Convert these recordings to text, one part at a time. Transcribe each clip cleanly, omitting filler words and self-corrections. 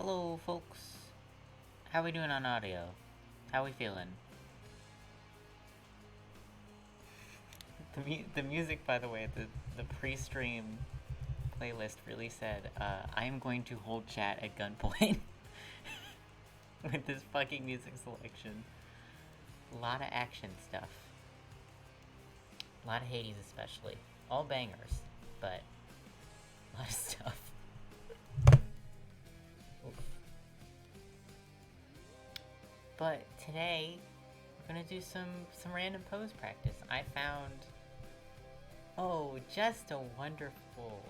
Hello, folks. How we doing on audio? How we feeling? The music, by the way, the pre-stream playlist really said, I am going to hold chat at gunpoint with this fucking music selection. A lot of action stuff. A lot of Hades especially. All bangers, but a lot of stuff. Oof. But today, we're gonna do some random pose practice. I found, just a wonderful,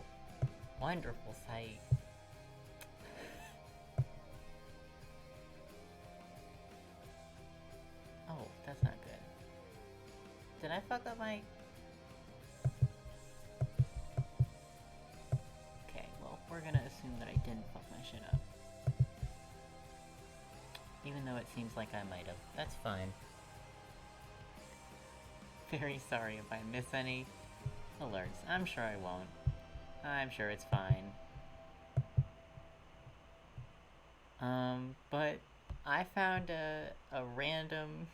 wonderful site. Oh, that's not good. Did I fuck up my... Okay, well, we're gonna assume that I didn't fuck my shit up. Even though it seems like I might have. That's fine. Very sorry if I miss any alerts. I'm sure I won't. I'm sure it's fine. But I found a random...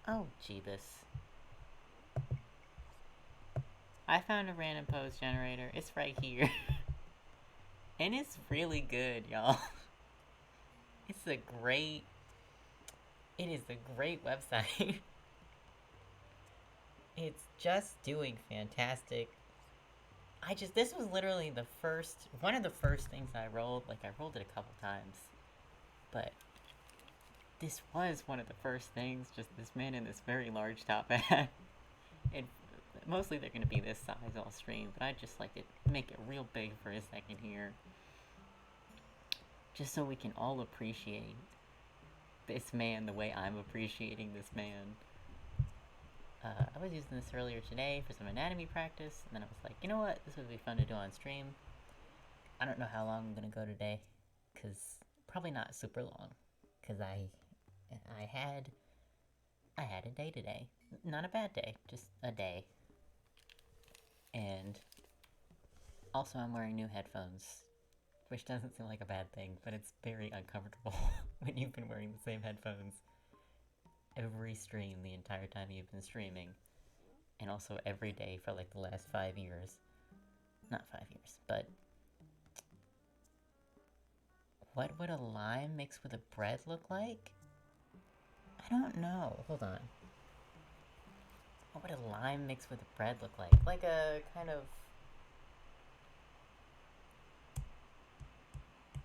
Oh, Jeebus. I found a random pose generator. It's right here. And it's really good, y'all. It is a great website. It's just doing fantastic. This was literally one of the first things I rolled. Like, I rolled it a couple times. But this was one of the first things, just this man in this very large top hat. And mostly they're going to be this size all stream, but I just like to make it real big for a second here. Just so we can all appreciate this man the way I'm appreciating this man. I was using this earlier today for some anatomy practice, and then I was like, you know what, this would be fun to do on stream. I don't know how long I'm gonna go today, because probably not super long, because I had a day today. Not a bad day, just a day. And also I'm wearing new headphones, which doesn't seem like a bad thing, but it's very uncomfortable when you've been wearing the same headphones every stream the entire time you've been streaming, and also every day for like the last 5 years. Not 5 years, but what would a lime mixed with a bread look like? I don't know. Hold on. What would a lime mixed with a bread look like? Like a kind of...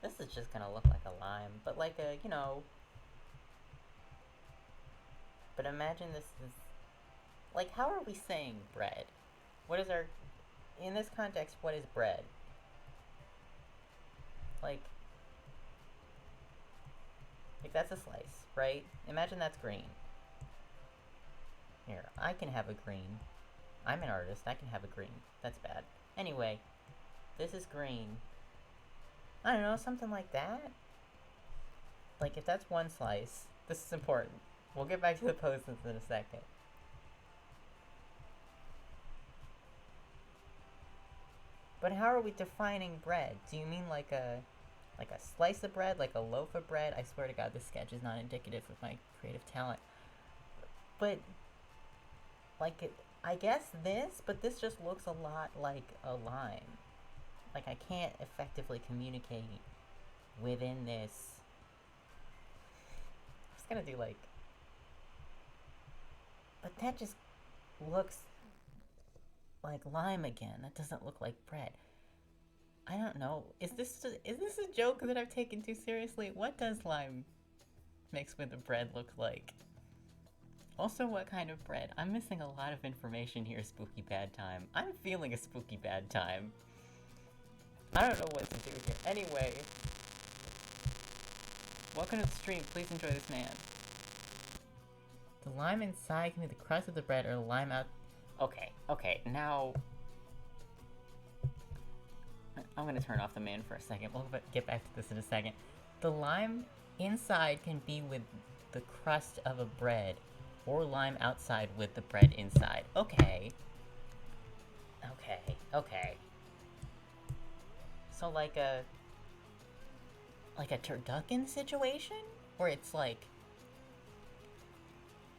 This is just gonna look like a lime, but like a, you know... But imagine this is... Like, how are we saying bread? What is our... In this context, what is bread? Like, that's a slice, right? Imagine that's green. Here, I can have a green. I'm an artist, I can have a green. That's bad. Anyway, this is green. I don't know, something like that? Like, if that's one slice, this is important. We'll get back to the poses in a second. But how are we defining bread? Do you mean like a slice of bread, like a loaf of bread? I swear to God, this sketch is not indicative of my creative talent. But, like, I guess this, but this just looks a lot like a lime. Like, I can't effectively communicate within this. I was gonna do, like... But that just looks like lime again. That doesn't look like bread. I don't know. Is this a joke that I've taken too seriously? What does lime mixed with the bread look like? Also, what kind of bread? I'm missing a lot of information here, Spooky Bad Time. I'm feeling a spooky bad time. I don't know what to do here. Anyway, welcome to the stream. Please enjoy this man. The lime inside can be the crust of the bread or the lime out... Okay, now... I'm gonna turn off the man for a second. We'll get back to this in a second. The lime inside can be with the crust of a bread, or lime outside with the bread inside. Okay. So like a turducken situation? Where it's like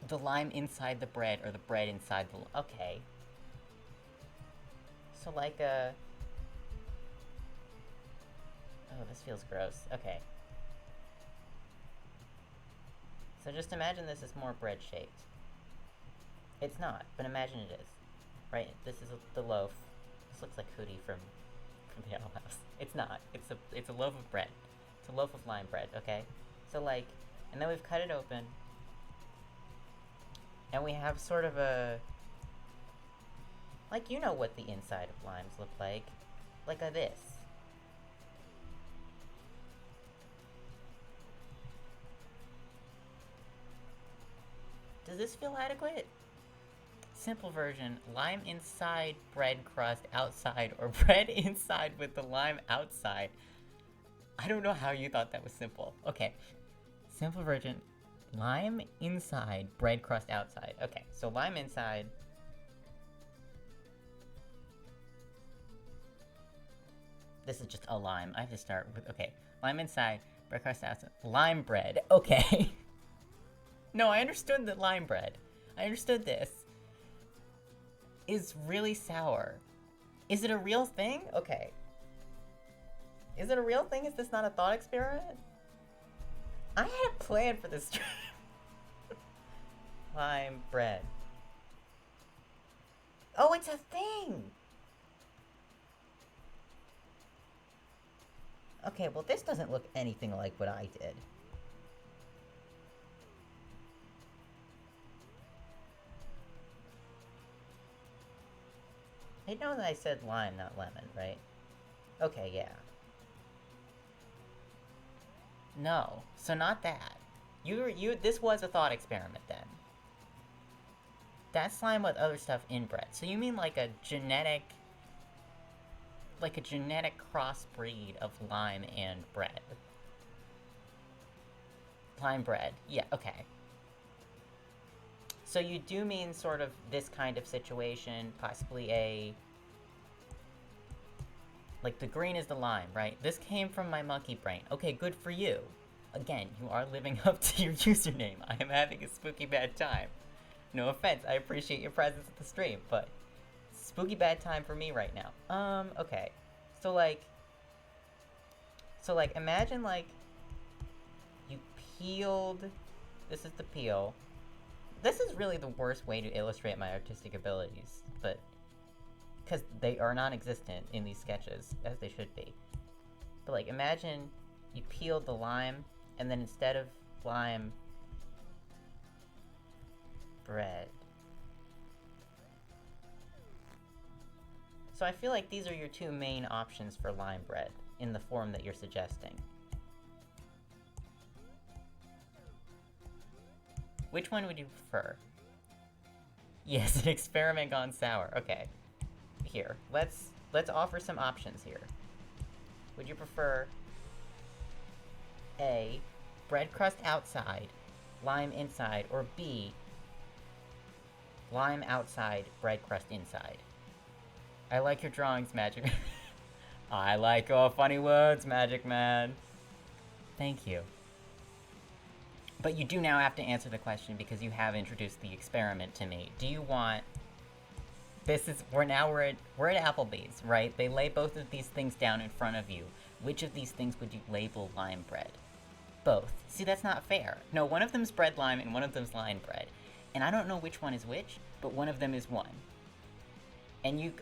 the lime inside the bread or the bread inside the... Okay. So like a... Oh, this feels gross. Okay. So just imagine this is more bread-shaped. It's not, but imagine it is. Right? This is the loaf. This looks like Hootie from Yellow House. It's not. It's a loaf of bread. It's a loaf of lime bread, okay? So like, and then we've cut it open. And we have sort of a... Like, you know what the inside of limes look like. Like a this. Does this feel adequate? Simple version, lime inside, bread crust outside, or bread inside with the lime outside. I don't know how you thought that was simple. Okay, simple version, lime inside, bread crust outside. Okay, so lime inside. This is just a lime. I have to start with, okay, lime inside, bread crust outside. Lime bread, okay. No, I understood the lime bread. I understood this. Is really sour. Is it a real thing? Okay. Is it a real thing? Is this not a thought experiment? I had a plan for this stream. Lime bread. Oh, it's a thing! Okay, well this doesn't look anything like what I did. I know that I said lime, not lemon, right? Okay, yeah. No, so not that. This was a thought experiment then. That's slime with other stuff in bread. So you mean like a genetic crossbreed of lime and bread. Lime bread, yeah, okay. So you do mean sort of this kind of situation, possibly a... Like, the green is the lime, right? This came from my monkey brain. Okay, good for you. Again, you are living up to your username. I am having a spooky bad time. No offense, I appreciate your presence at the stream, but... Spooky bad time for me right now. Okay. So, like, imagine, like, you peeled... This is the peel. This is really the worst way to illustrate my artistic abilities, but... Because they are non-existent in these sketches, as they should be. But, like, imagine you peeled the lime, and then instead of lime... bread. So I feel like these are your two main options for lime bread, in the form that you're suggesting. Which one would you prefer? Yes, an experiment gone sour. Okay. Here, let's offer some options here. Would you prefer A, bread crust outside, lime inside, or B, lime outside, bread crust inside? I like your drawings, Magic. I like your funny words, Magic Man. Thank you. But you do now have to answer the question because you have introduced the experiment to me. Do you want... we're at Applebee's, right? They lay both of these things down in front of you. Which of these things would you label lime bread? Both. See, that's not fair. No, one of them's bread lime and one of them's lime bread. And I don't know which one is which, but one of them is one. And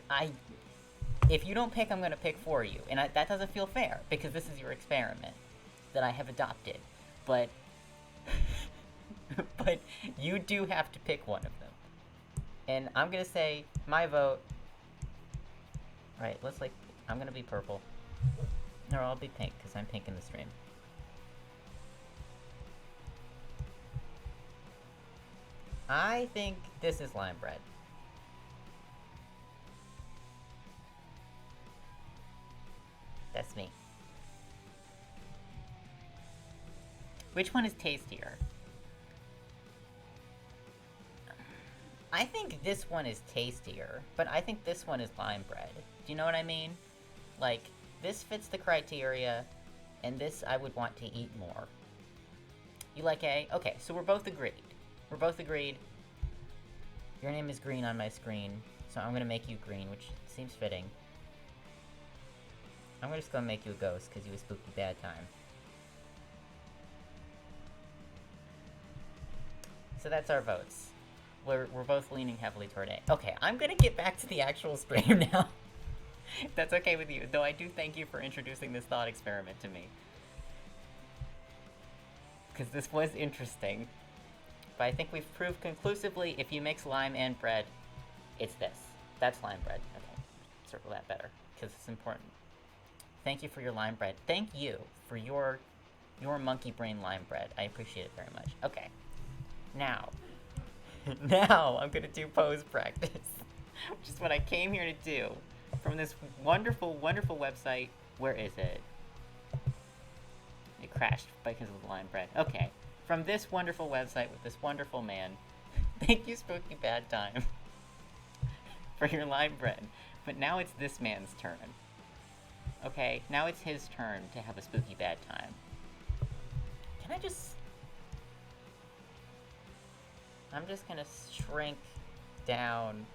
if you don't pick, I'm gonna pick for you. And that doesn't feel fair, because this is your experiment that I have adopted. But... but you do have to pick one of them. And I'm gonna say, my vote... Right, I'm gonna be purple. No, I'll be pink, because I'm pink in the stream. I think this is lime bread. That's me. Which one is tastier? I think this one is tastier, but I think this one is lime bread. Do you know what I mean? Like, This fits the criteria, and this I would want to eat more. You like A? Okay, so we're both agreed. We're both agreed. Your name is green on my screen, so I'm gonna make you green, which seems fitting. I'm just gonna make you a ghost, because you a spooky bad time. So that's our votes. We're both leaning heavily toward A. Okay, I'm gonna get back to the actual stream now. If that's okay with you, though I do thank you for introducing this thought experiment to me. Because this was interesting. But I think we've proved conclusively, if you mix lime and bread, it's this. That's lime bread. Okay, circle that better, because it's important. Thank you for your lime bread. Thank you for your monkey brain lime bread. I appreciate it very much. Okay. Now I'm gonna do pose practice, which is what I came here to do from this wonderful, wonderful website. Where is it? It crashed because of the lime bread. Okay. From this wonderful website with this wonderful man. Thank you, Spooky Bad Time, for your lime bread. But now it's this man's turn. Okay, now it's his turn to have a spooky bad time. Can I just... I'm just gonna shrink down.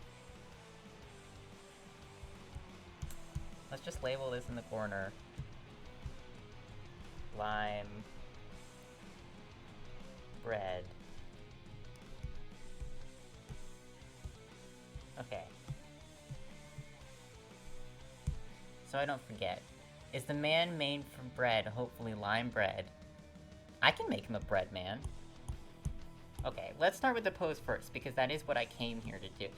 Let's just label this in the corner. Lime. Bread. Okay. So I don't forget. Is the man made from bread, hopefully lime bread? I can make him a bread man. Okay, let's start with the pose first, because that is what I came here to do.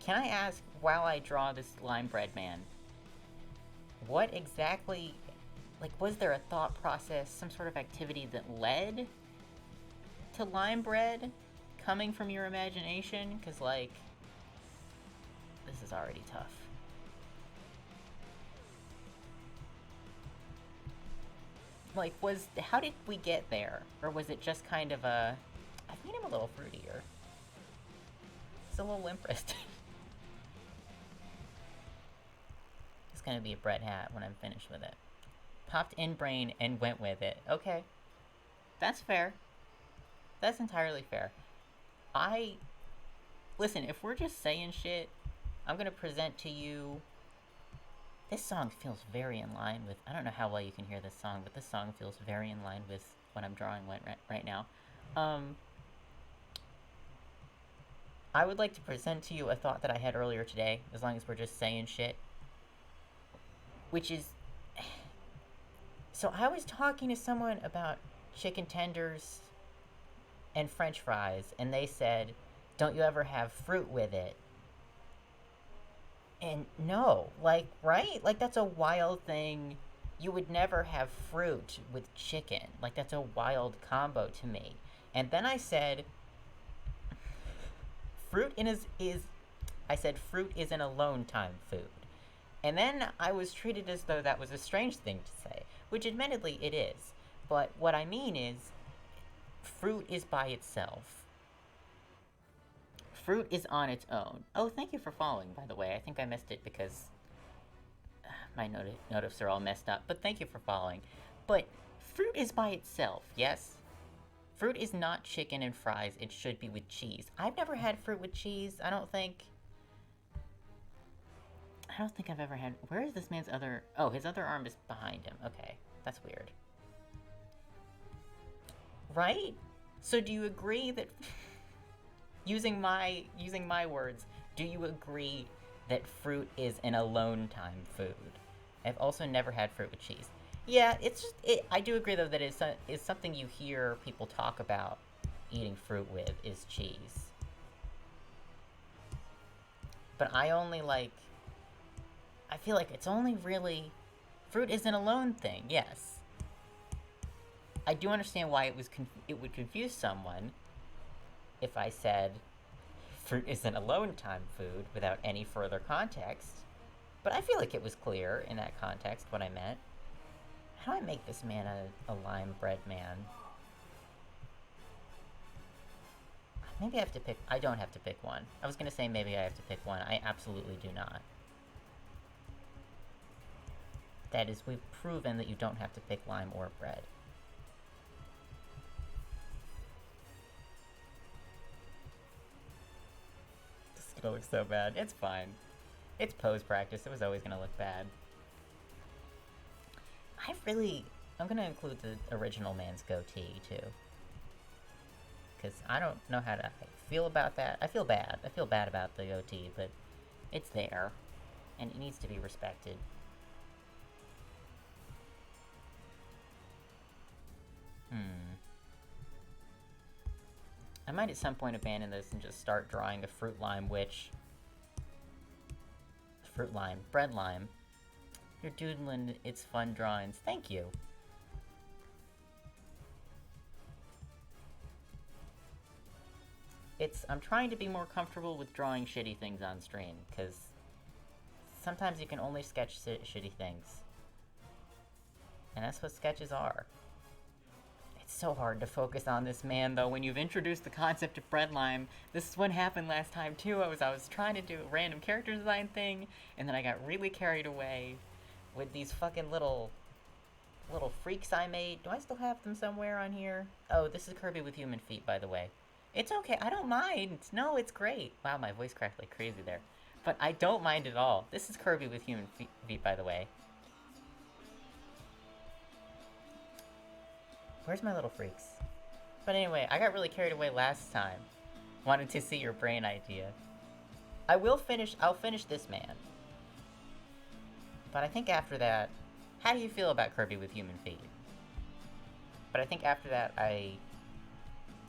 Can I ask, while I draw this lime bread man, what exactly, like, was there a thought process, some sort of activity that led to lime bread coming from your imagination? Because, like, this is already tough. Like, how did we get there? Or was it just kind of a... I've made him a little fruitier. It's a little limp wristed. It's gonna be a bread hat when I'm finished with it. Popped in brain and went with it. Okay. That's fair. That's entirely fair. Listen, if we're just saying shit, I'm gonna present to you... This song feels very in line with... I don't know how well you can hear this song, but this song feels very in line with what I'm drawing right now. I would like to present to you a thought that I had earlier today, as long as we're just saying shit. Which is... So I was talking to someone about chicken tenders and french fries, and they said, don't you ever have fruit with it? And no, like, right? Like, that's a wild thing. You would never have fruit with chicken. Like, that's a wild combo to me. And then I said... Fruit is an alone time food. And then I was treated as though that was a strange thing to say, which admittedly it is. But what I mean is, fruit is by itself. Fruit is on its own. Oh, thank you for following, by the way. I think I missed it because my notifs are all messed up, but thank you for following. But fruit is by itself, yes? Fruit is not chicken and fries, it should be with cheese. I've never had fruit with cheese, I don't think I've ever had... Where is this man's other... Oh, his other arm is behind him. Okay, that's weird. Right? So do you agree that... using my words, do you agree that fruit is an alone time food? I've also never had fruit with cheese. Yeah, it's just... I do agree, though, that it's something you hear people talk about eating fruit with, is cheese. But I only, like... I feel like it's only really... Fruit is an alone thing, yes. I do understand why it would confuse someone if I said fruit is an alone time food without any further context. But I feel like it was clear in that context what I meant. How do I make this man a lime bread man? Maybe I have to pick... I don't have to pick one. I was gonna say maybe I have to pick one. I absolutely do not. That is, we've proven that you don't have to pick lime or bread. This is gonna look so bad. It's fine. It's pose practice. It was always gonna look bad. I'm gonna include the original man's goatee, too. Because I don't know how to feel about that. I feel bad. I feel bad about the goatee, but it's there. And it needs to be respected. I might at some point abandon this and just start drawing a fruit lime witch. Fruit lime. Bread lime. You're doodling its fun drawings. Thank you. I'm trying to be more comfortable with drawing shitty things on stream, because sometimes you can only sketch shitty things. And that's what sketches are. It's so hard to focus on this man, though, when you've introduced the concept of bread lime. This is what happened last time, too. I was trying to do a random character design thing, and then I got really carried away with these fucking little freaks I made. Do I still have them somewhere on here? Oh, this is Kirby with human feet, by the way. It's okay, I don't mind. No, it's great. Wow, my voice cracked like crazy there. But I don't mind at all. This is Kirby with human feet, by the way. Where's my little freaks? But anyway, I got really carried away last time. Wanted to see your brain idea. I'll finish this man. But I think after that, how do you feel about Kirby with human feet? But I think after that, I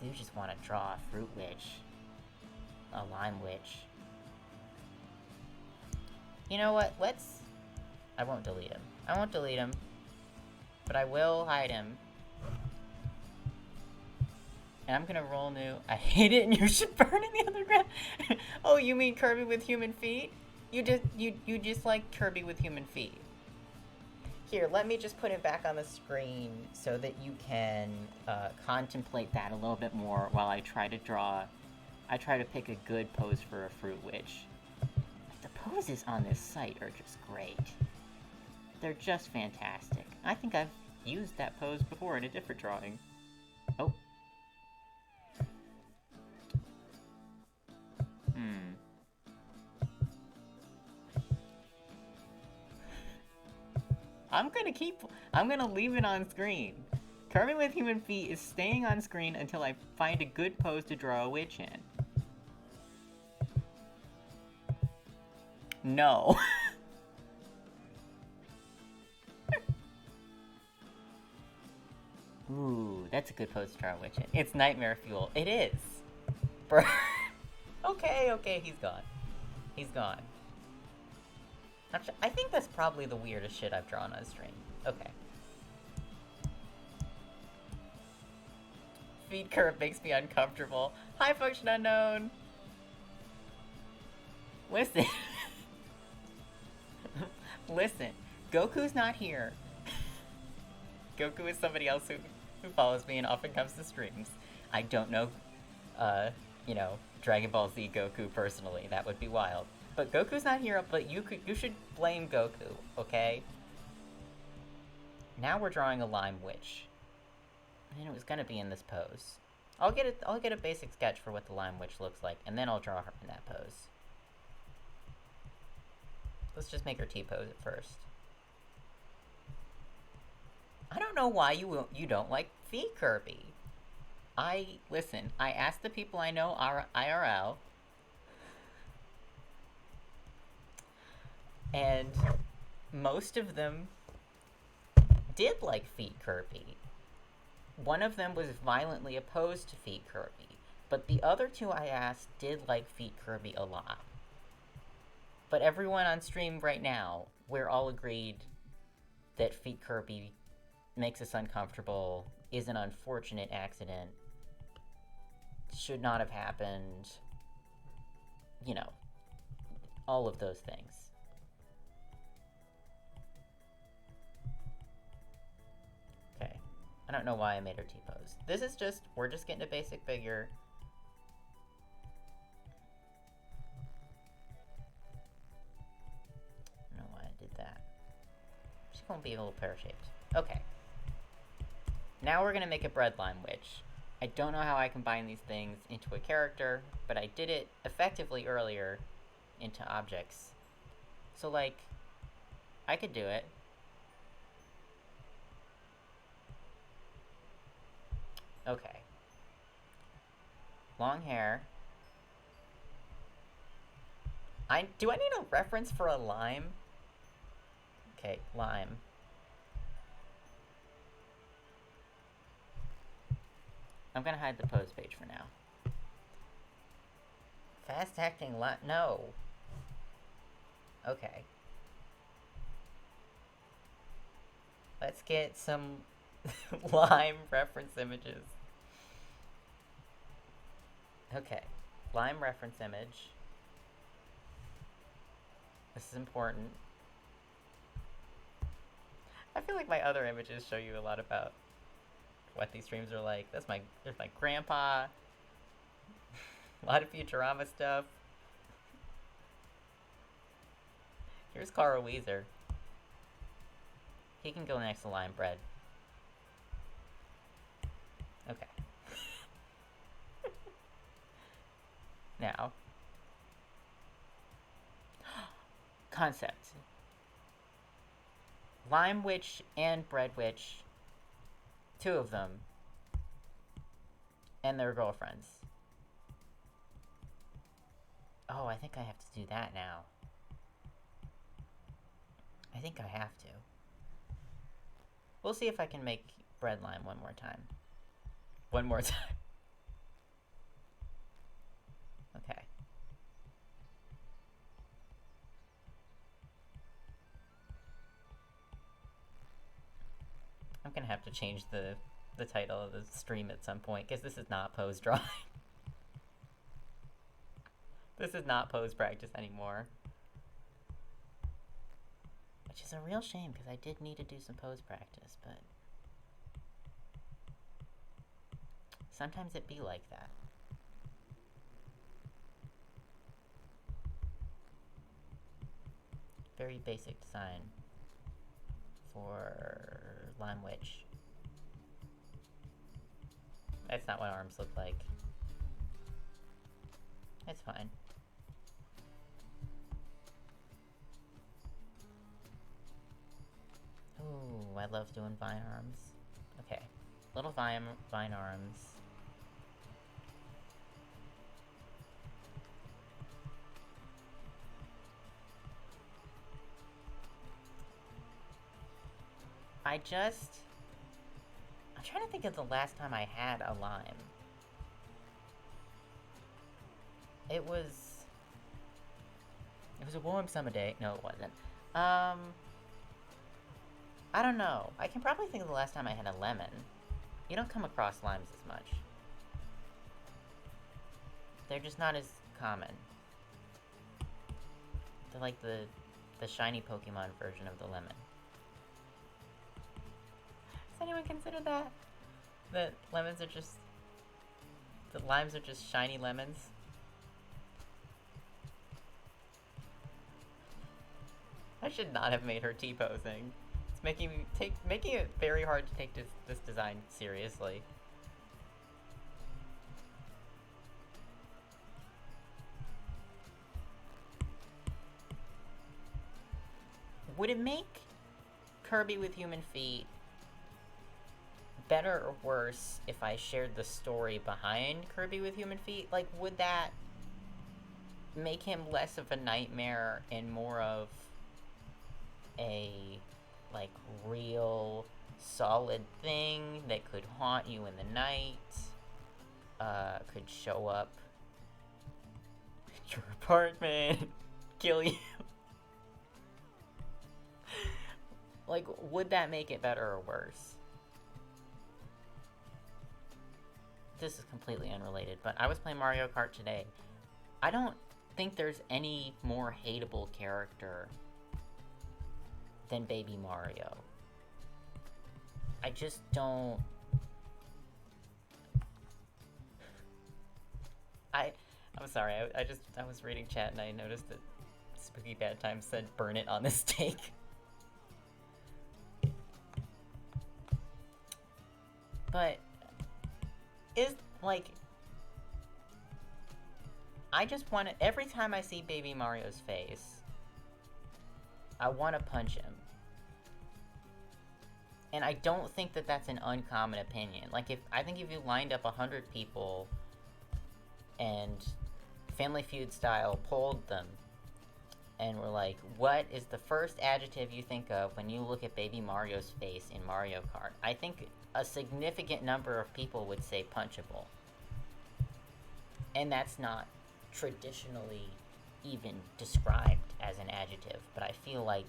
do just want to draw a fruit witch. A lime witch. You know what? I won't delete him. I won't delete him. But I will hide him. And I'm gonna roll new. I hate it and you should burn in the underground. Oh, you mean Kirby with human feet? You just like Kirby with human feet. Here, let me just put it back on the screen so that you can contemplate that a little bit more while I try to pick a good pose for a fruit witch. The poses on this site are just great. They're just fantastic. I think I've used that pose before in a different drawing. Oh. I'm gonna leave it on screen. Kirby with human feet is staying on screen until I find a good pose to draw a witch in. No. Ooh, that's a good pose to draw a witch in. It's nightmare fuel. It is. Okay, he's gone. He's gone. Actually, I think that's probably the weirdest shit I've drawn on stream. Okay. Feed curve makes me uncomfortable. Hi, function unknown. Listen. Listen. Goku's not here. Goku is somebody else who follows me and often comes to streams. I don't know, Dragon Ball Z Goku personally. That would be wild. But Goku's not here, but you should blame Goku, okay? Now we're drawing a lime witch. And it was gonna be in this pose. I'll get a basic sketch for what the lime witch looks like, and then I'll draw her in that pose. Let's just make her T-pose at first. I don't know why you don't like feet, Kirby. Listen, I asked the people I know IRL, and most of them did like feet Kirby. One of them was violently opposed to feet Kirby, but the other two I asked did like feet Kirby a lot. But everyone on stream right now, we're all agreed that feet Kirby makes us uncomfortable, is an unfortunate accident, should not have happened, all of those things. Okay, I don't know why I made her T-pose. We're just getting a basic figure. I don't know why I did that. won't be a little pear-shaped. Okay. Now we're gonna make a bread lime witch. I don't know how I combine these things into a character, but I did it effectively earlier into objects. So, like, I could do it. Okay. Long hair. Do I need a reference for a lime? Okay, lime. I'm gonna hide the pose page for now. Fast acting lime. No. Okay. Let's get some lime reference images. Okay. Lime reference image. This is important. I feel like my other images show you a lot about what these streams are like. There's my grandpa. A lot of Futurama stuff. Here's Carl Weezer. He can go next to lime bread. Okay. Now. Concept. Lime Witch and Bread Witch. Two of them. And their girlfriends. Oh, I think I have to do that now. I think I have to. We'll see if I can make bread lime one more time. One more time. Okay. I'm gonna have to change the title of the stream at some point, because this is not pose drawing. This is not pose practice anymore. Which is a real shame, because I did need to do some pose practice, but sometimes it be like that. Very basic design for Lime Witch. That's not what arms look like. It's fine. Ooh, I love doing vine arms. Okay. Little vine arms. I'm trying to think of the last time I had a lime. It was a warm summer day. No, it wasn't. I don't know. I can probably think of the last time I had a lemon. You don't come across limes as much. They're just not as common. They're like the shiny Pokemon version of the lemon. Does anyone consider that? That limes are just shiny lemons? I should not have made her T-posing. It's making it very hard to take this design seriously. Would it make Kirby with human feet better or worse if I shared the story behind Kirby with human feet? Like, would that make him less of a nightmare and more of a, like, real solid thing that could haunt you in the night, could show up at your apartment, kill you? Like, would that make it better or worse? This is completely unrelated, but I was playing Mario Kart today. I don't think there's any more hateable character than Baby Mario. I just don't... I'm sorry, I was reading chat and I noticed that Spooky Bad Time said burn it on the stake. But is like I just want to. Every time I see Baby Mario's face, I want to punch him. And I don't think that that's an uncommon opinion. Like, I think if you lined up 100 people and Family Feud style polled them and were like, what is the first adjective you think of when you look at Baby Mario's face in Mario Kart? I think a significant number of people would say punchable. And that's not traditionally even described as an adjective, but I feel like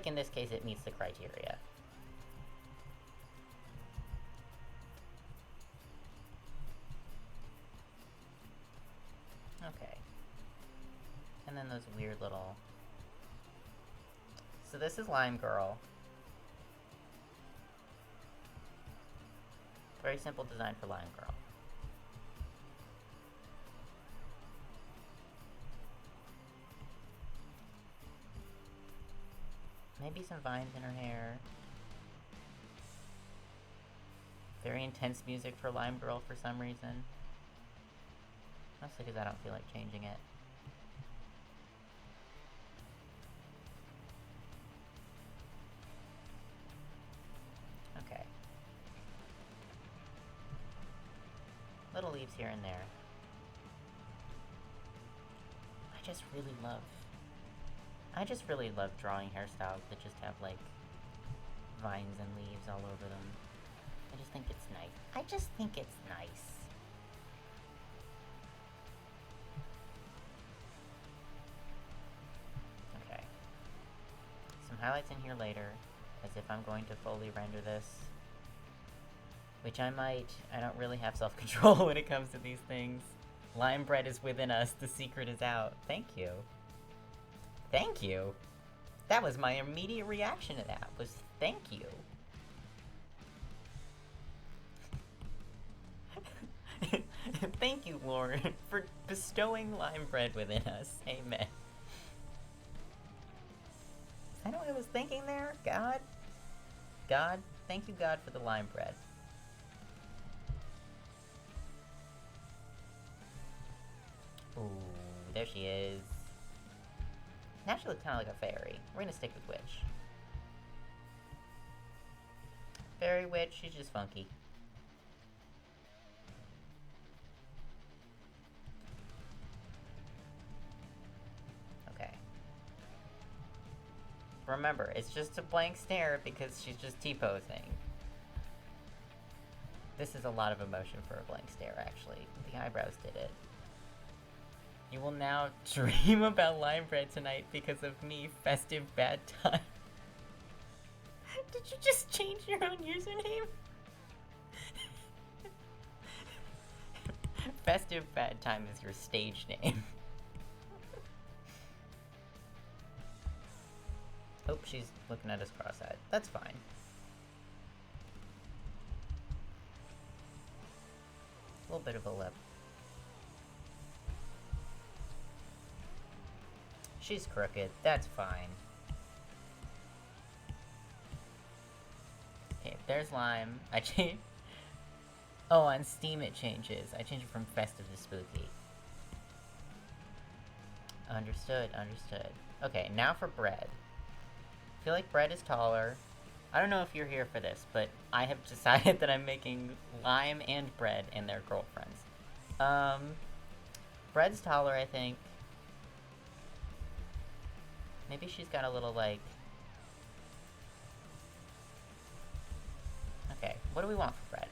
in this case it meets the criteria. Okay. And then those weird little... So this is Lime Girl. Very simple design for Lime Girl. Maybe some vines in her hair. Very intense music for Lime Girl for some reason. Mostly because I don't feel like changing it. Okay. Little leaves here and there. I just really love drawing hairstyles that just have, like, vines and leaves all over them. I just think it's nice. Okay. Some highlights in here later, as if I'm going to fully render this. Which I might. I don't really have self-control when it comes to these things. Lime bread is within us, the secret is out. Thank you. Thank you? That was my immediate reaction to that, was thank you. Thank you, Lord, for bestowing lime bread within us. Amen. Is that what I was thinking there? God? God? Thank you, God, for the lime bread. Ooh, there she is. Now she looks kind of like a fairy. We're gonna stick with witch. Fairy witch, she's just funky. Okay. Remember, it's just a blank stare because she's just T-posing. This is a lot of emotion for a blank stare, actually. The eyebrows did it. You will now dream about lime bread tonight because of me, Festive Bad Time. Did you just change your own username? Festive Bad Time is your stage name. Oh, she's looking at us cross-eyed. That's fine. A little bit of a lip. She's crooked. That's fine. Okay, there's Lime. I changed... Oh, on Steam it changes. I changed it from festive to spooky. Understood, understood. Okay, now for bread. I feel like bread is taller. I don't know if you're here for this, but I have decided that I'm making Lime and bread and their girlfriends. Bread's taller, I think. Maybe she's got a little, like... Okay, what do we want for bread?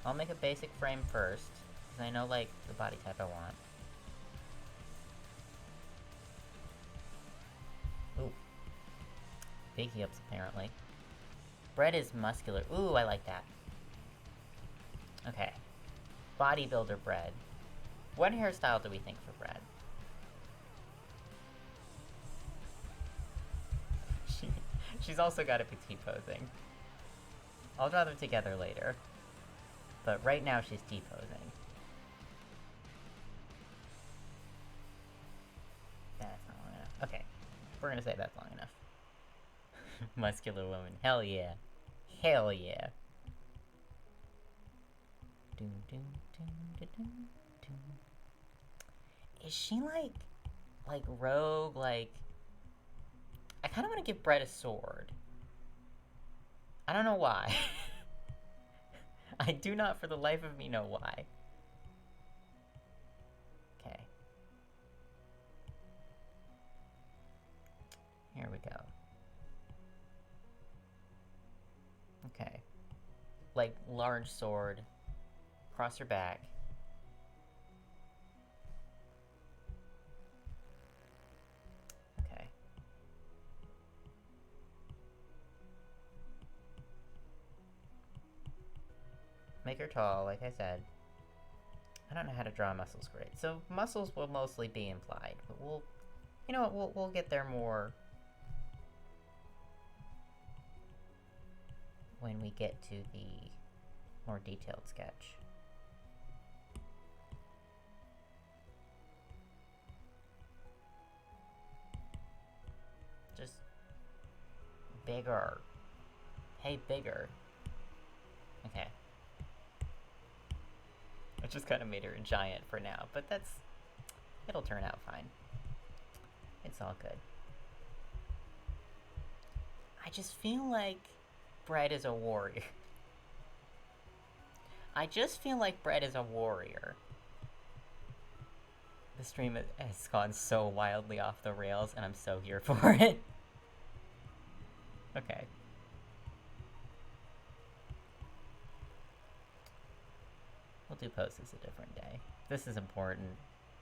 I'll make a basic frame first, because I know, like, the body type I want. Ooh. Big hips, apparently. Bread is muscular. Ooh, I like that. Okay. Bodybuilder bread. What hairstyle do we think for bread? She's also got a petite posing. I'll draw them together later. But right now she's T-posing. That's not long enough. Okay. We're gonna say that's long enough. Muscular woman. Hell yeah. Hell yeah. Dun, dun, dun, dun, dun, dun. Is she like rogue? Like, I kind of want to give Brett a sword. I don't know why. I do not for the life of me know why. Okay. Here we go. Okay. Like, large sword. Across her back. Okay. Make her tall, like I said. I don't know how to draw muscles great. So muscles will mostly be implied, but we'll, you know what, we'll get there more when we get to the more detailed sketch. Just bigger. Hey, bigger. Okay. I just kind of made her a giant for now, but it'll turn out fine. It's all good. I just feel like Brett is a warrior. I just feel like Brett is a warrior. The stream has gone so wildly off the rails, and I'm so here for it. Okay. We'll do posts a different day. This is important.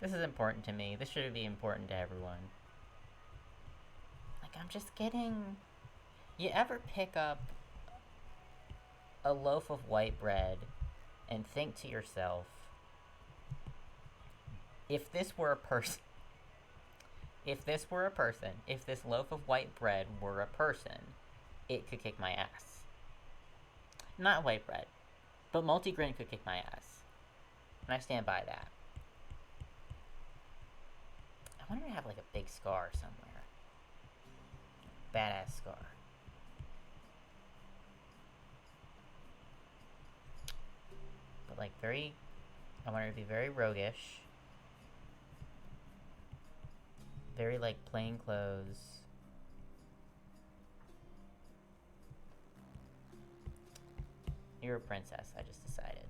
This is important to me. This should be important to everyone. Like, I'm just getting... You ever pick up a loaf of white bread and think to yourself, if this were a person, if this loaf of white bread were a person, it could kick my ass. Not white bread, but multi-grain could kick my ass. And I stand by that. I want her to have like a big scar somewhere. Badass scar. But like I want her to be very roguish. Very like plain clothes. You're a princess, I just decided.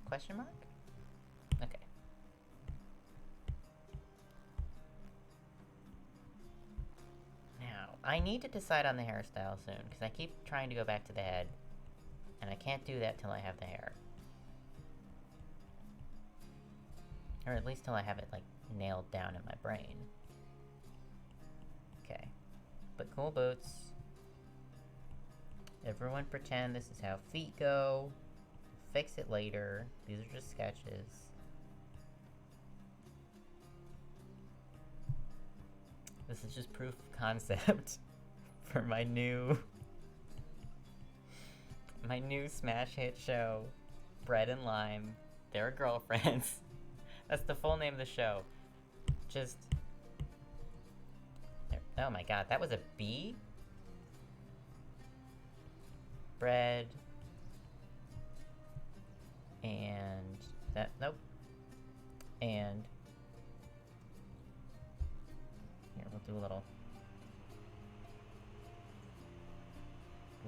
Question mark? Okay. Now, I need to decide on the hairstyle soon, because I keep trying to go back to the head, and I can't do that till I have the hair. Or at least till I have it, like, nailed down in my brain. Okay. But cool boots. Everyone pretend this is how feet go. Fix it later. These are just sketches. This is just proof of concept for my new smash hit show, Bread and Lime. They're girlfriends. That's the full name of the show. Just... Oh my god, that was a B? Bread... And that, nope. And here, we'll do a little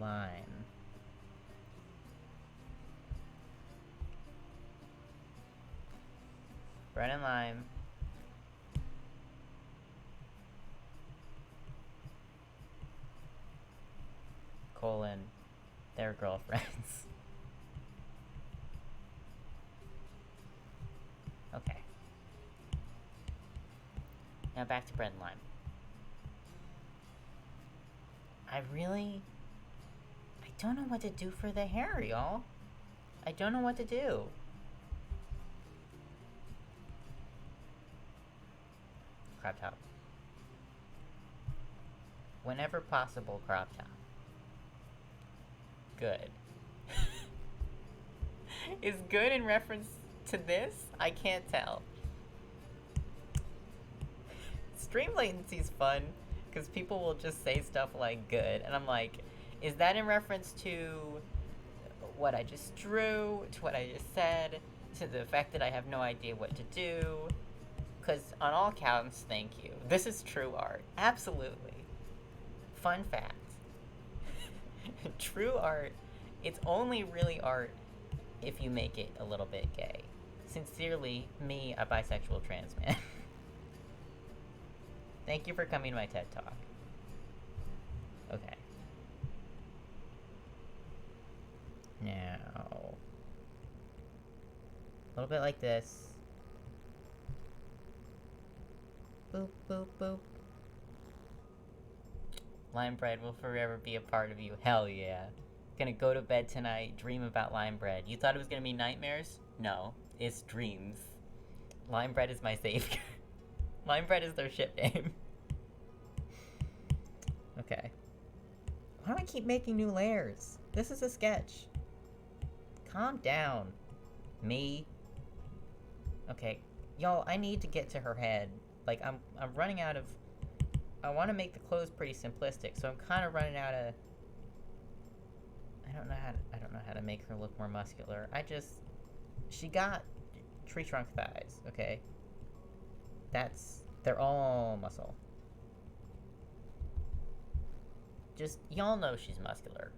lime. Bread and lime. Colon, their girlfriends. Okay. Now back to bread and lime. I don't know what to do for the hair, y'all. I don't know what to do. Crop top. Whenever possible, crop top. Good. Is good in reference to this? I can't tell. Stream latency's fun, Because people will just say stuff like good, and I'm like, is that in reference to what I just drew, to what I just said, to the fact that I have no idea what to do? Because on all counts, thank you. This is true art. Absolutely. Fun fact. True art, it's only really art if you make it a little bit gay. Sincerely, me, a bisexual trans man. Thank you for coming to my TED Talk. Okay. Now, a little bit like this. Boop, boop, boop. Lime bread will forever be a part of you. Hell yeah. Gonna go to bed tonight, dream about lime bread. You thought it was gonna be nightmares? No, it's dreams. Lime bread is my savior. Lime bread is their ship name. Okay. Why do I keep making new layers? This is a sketch. Calm down. Me. Okay. Y'all, I need to get to her head. Like, I'm running out of... I want to make the clothes pretty simplistic, so I'm kind of running out of... I don't know how to make her look more muscular. She got tree trunk thighs, okay? They're all muscle. Just, y'all know she's muscular.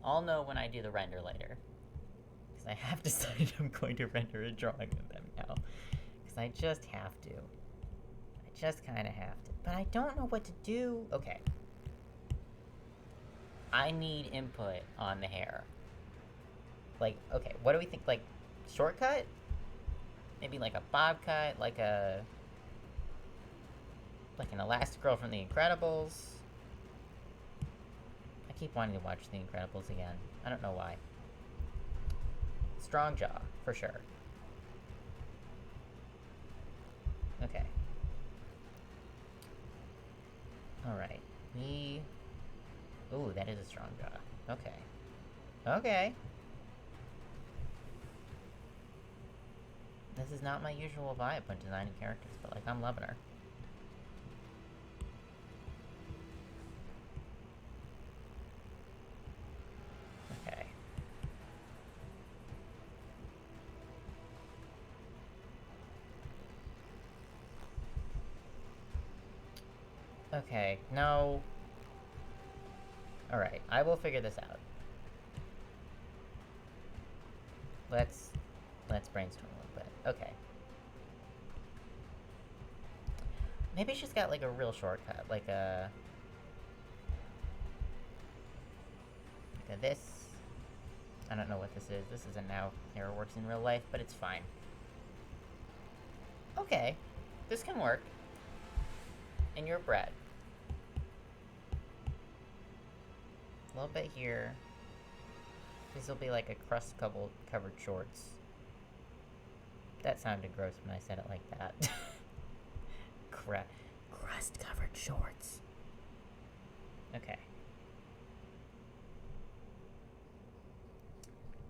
I'll know when I do the render later. Because I have decided I'm going to render a drawing of them now. Because I just have to. I just kind of have to. But I don't know what to do. Okay. I need input on the hair. Like, okay, what do we think? Like, shortcut? Maybe like a bob cut, like an Elastigirl from The Incredibles. I keep wanting to watch The Incredibles again. I don't know why. Strong jaw, for sure. Okay. Alright. Ooh, that is a strong jaw. Okay. Okay. This is not my usual vibe when designing characters, but, like, I'm loving her. Okay. Okay, no. Alright, I will figure this out. Let's brainstorm a little bit. Okay. Maybe she's got, like, a real shortcut, like a this. I don't know what this is. This isn't how hair works in real life, but it's fine. Okay. This can work. And you're bread. A little bit here. These will be like a crust-covered shorts. That sounded gross when I said it like that. Crust-covered shorts. Okay.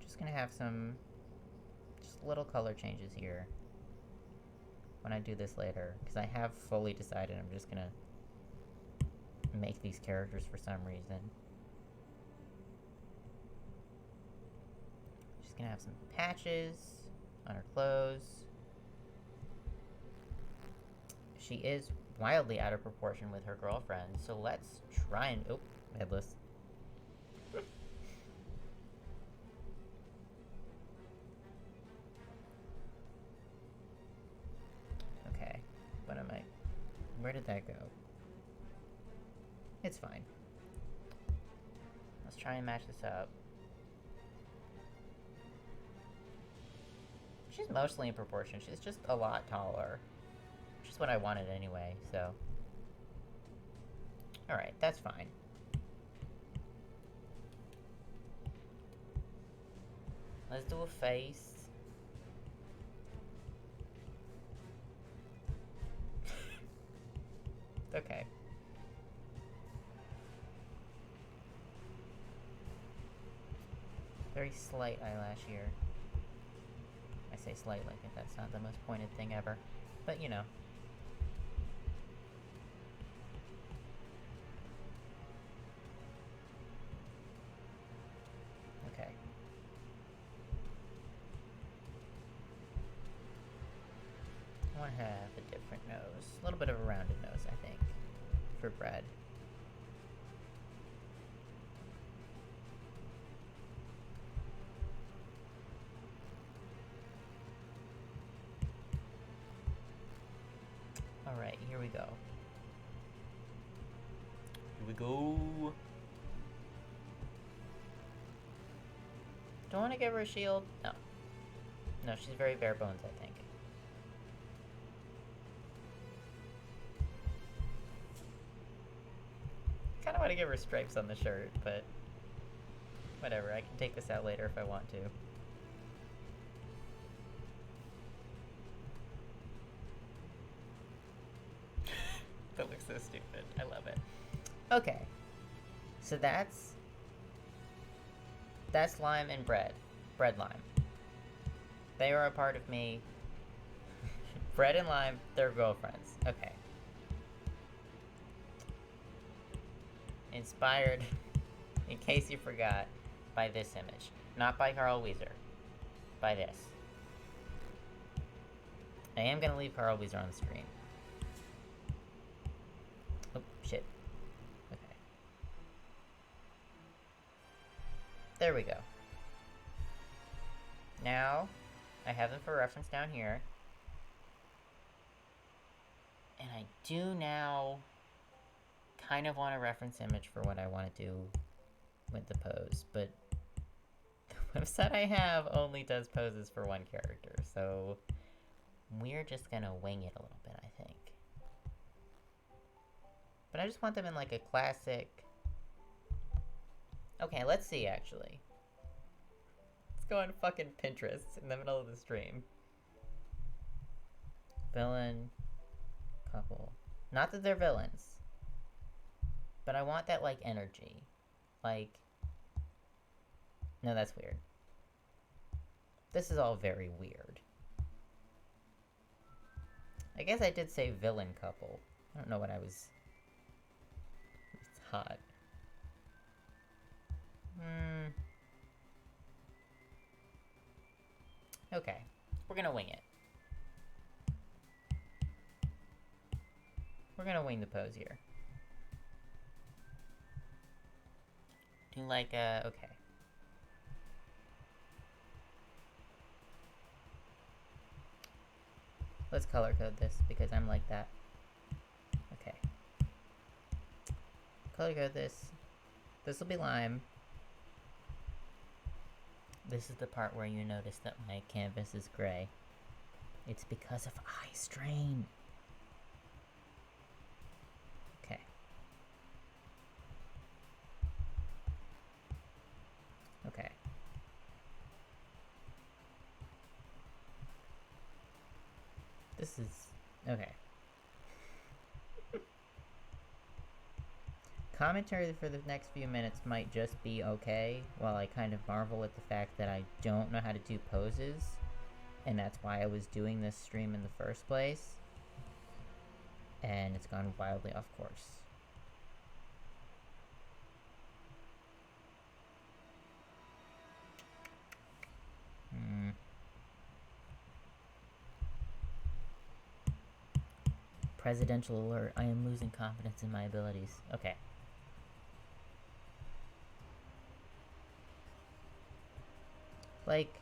Just gonna have some just little color changes here when I do this later, because I have fully decided I'm just gonna make these characters for some reason. Just gonna have some patches on her clothes. She is wildly out of proportion with her girlfriend, so let's try and... Oh, headless. Okay, what am I... Where did that go? It's fine. Let's try and match this up. She's mostly in proportion. She's just a lot taller. Which is what I wanted anyway, so... Alright, that's fine. Let's do a face. Okay. Very slight eyelash here. I say slight like if that's not the most pointed thing ever. But, you know. have a different nose. A little bit of a rounded nose, I think, for bread. Alright, here we go. Here we go. Do I want to give her a shield? No. No, she's very bare bones, I think. Kinda want to give her stripes on the shirt, but whatever, I can take this out later if I want to. That looks so stupid. I love it. Okay. So that's Lime and Bread. Bread Lime. They are a part of me. Bread and Lime, they're girlfriends. Okay. Inspired, in case you forgot, by this image. Not by Carl Wheezer. By this. I am gonna leave Carl Wheezer on the screen. Oh, shit. Okay. There we go. Now, I have them for reference down here. And I do now kind of want a reference image for what I want to do with the pose, but the website I have only does poses for one character, so we're just gonna wing it a little bit, I think. But I just want them in like a classic... Okay, let's see, actually. Let's go on fucking Pinterest in the middle of the stream. Villain, couple. Not that they're villains, but I want that, like, energy. Like... No, that's weird. This is all very weird. I guess I did say villain couple. I don't know what I was... It's hot. Okay. We're gonna wing it. We're gonna wing the pose here. Do like, okay. Let's color code this, because I'm like that. Okay. Color code this. This will be Lime. This is the part where you notice that my canvas is gray. It's because of eye strain. Okay. Okay. This is... okay. Commentary for the next few minutes might just be okay, while I kind of marvel at the fact that I don't know how to do poses, and that's why I was doing this stream in the first place, and it's gone wildly off course. Presidential alert, I am losing confidence in my abilities. Okay. Like,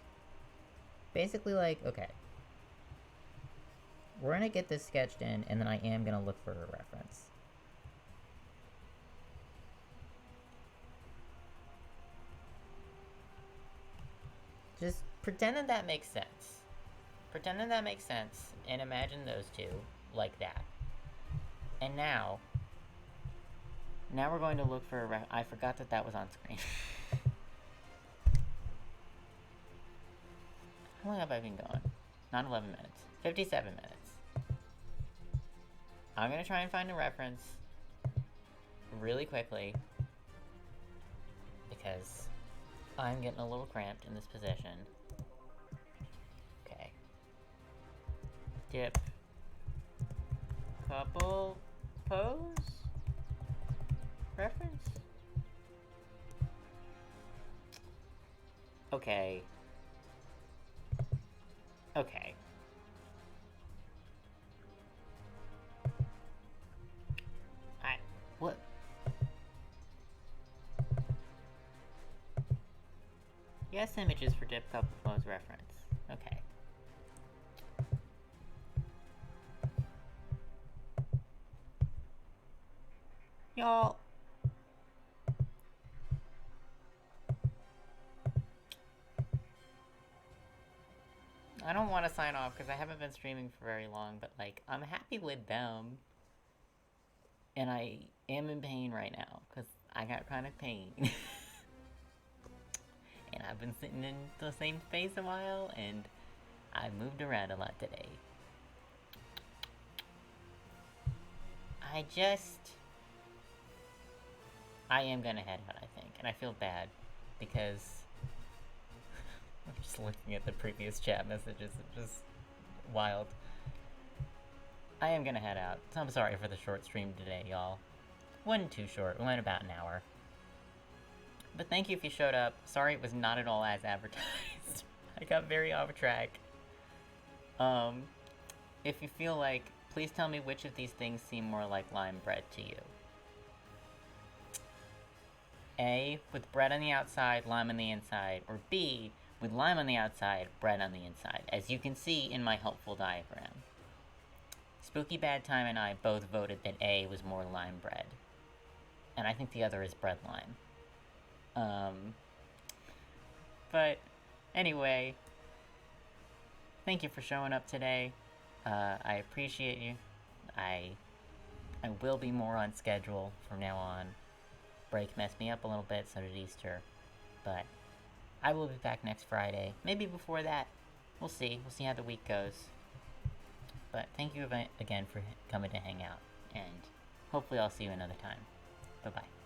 basically like, okay. We're gonna get this sketched in, and then I am gonna look for a reference. Just pretend that that makes sense. Pretend that that makes sense, and imagine those two like that. And now we're going to look for a I forgot that that was on screen. How long have I been going? Not 11 minutes. 57 minutes. I'm gonna try and find a reference really quickly because I'm getting a little cramped in this position. Okay. Dip. Couple pose? Reference? Okay. Okay. Yes, images for Dip Couple Flows reference. Okay. Y'all. I don't want to sign off because I haven't been streaming for very long, but like, I'm happy with them. And I am in pain right now because I got chronic pain. And I've been sitting in the same space a while, and I moved around a lot today. I am gonna head out, I think, and I feel bad because I'm just looking at the previous chat messages. It's just wild. I am gonna head out, so I'm sorry for the short stream today, y'all. Wasn't too short, it went about an hour. But thank you if you showed up. Sorry it was not at all as advertised. I got very off track. If you feel like, please tell me which of these things seem more like lime bread to you. A, with bread on the outside, lime on the inside, or B, with lime on the outside, bread on the inside, as you can see in my helpful diagram. Spooky Bad Time and I both voted that A was more lime bread. And I think the other is bread lime. But anyway, thank you for showing up today. I appreciate you. I will be more on schedule from now on. Break messed me up a little bit, so did Easter. But I will be back next Friday. Maybe before that. We'll see. We'll see how the week goes. But thank you again for coming to hang out. And hopefully I'll see you another time. Bye-bye.